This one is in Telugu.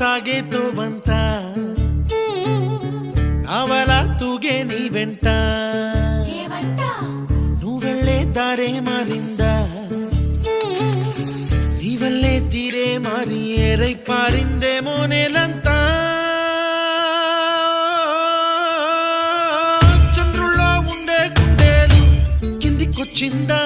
సాగేతో బంత నావలా తూగే నీ వెంట నువ్వెళ్ళే దారే మారిందా నీ వల్లే తీరే మారి ఏరై పారిందేమో నేలంతా చంద్రుల్లో ఉండే గుండెలు కిందికొచ్చిందా